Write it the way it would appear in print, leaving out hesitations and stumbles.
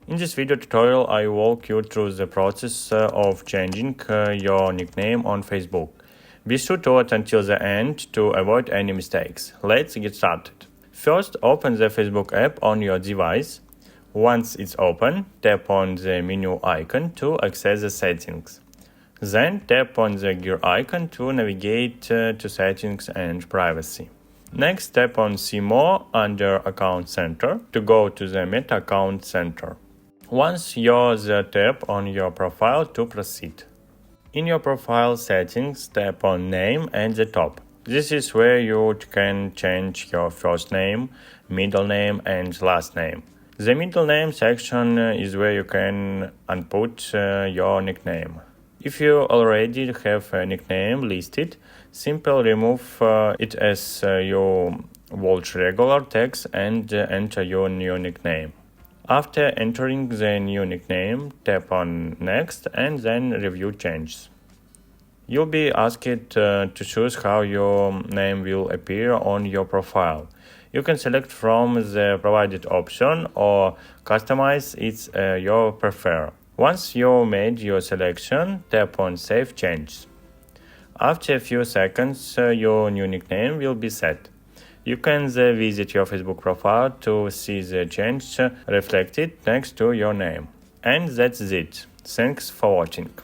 In this video tutorial, I walk you through the process of changing your nickname on Facebook. Be sure to watch until the end to avoid any mistakes. Let's get started. First, open the Facebook app on your device. Once it's open, tap on the menu icon to access the settings. Then tap on the gear icon to navigate to settings and privacy. Next, tap on See More under Account Center to go to the Meta Account Center. Once you're there, tap on your profile to proceed. In your profile settings, tap on Name at the top. This is where you can change your first name, middle name, and last name. The middle name section is where you can input your nickname. If you already have a nickname listed, simply remove it as you watch regular text and enter your new nickname. After entering the new nickname, tap on Next and then Review Changes. You'll be asked to choose how your name will appear on your profile. You can select from the provided option or customize it your prefer. Once you made your selection, tap on Save Changes. After a few seconds, your new nickname will be set. You can then visit your Facebook profile to see the change reflected next to your name. And that's it. Thanks for watching.